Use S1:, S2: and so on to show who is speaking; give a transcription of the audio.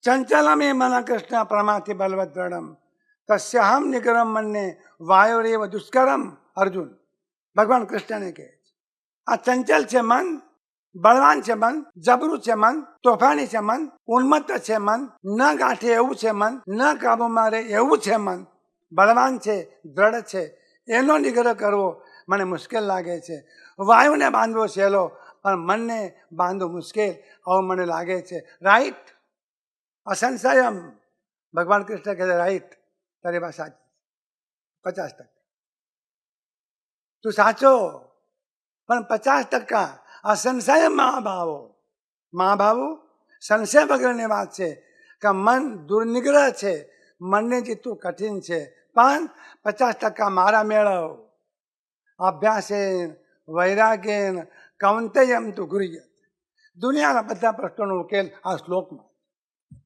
S1: ચંચલમે મન કૃષ્ણ પ્રમાથી બલવત દ્રઢમ તસ્યાહમ નિગ્રહમ મન્ને વાયોરેવ દુષ્કરમ. અર્જુન ભગવાન કૃષ્ણને કહે છે આ ચંચલ છે મન, બળવાન છે મન, જબરું છે મન, તોફાની છે મન, ઉન્મત્ત છે મન, ન ગાંઠે એવું છે મન, ન કાબુમાં રહે એવું છે મન, બળવાન છે, દ્રઢ છે, એનો નિગ્રહ કરવો મને મુશ્કેલ લાગે છે. વાયુને બાંધવો સહેલો પણ મનને બાંધવું મુશ્કેલ આવું મને લાગે છે. રાઈટ, અસંશયમ. ભગવાન કૃષ્ણ કહે છે રાઈટ, તારી વાત સાચી, 50%. તું સાચો, પણ 50% અસંશય મહાભાવો સંશય વગરની વાત છે કે મન દુર્નિગ્રહ છે, મનને જીતવું કઠિન છે, પણ 50% મારા મેળવ. અભ્યાસેન વૈરાગ્યેન કૌંતેયમ તુ ગૃહ્યત. દુનિયાના બધા પ્રશ્નોનો ઉકેલ આ શ્લોકમાં.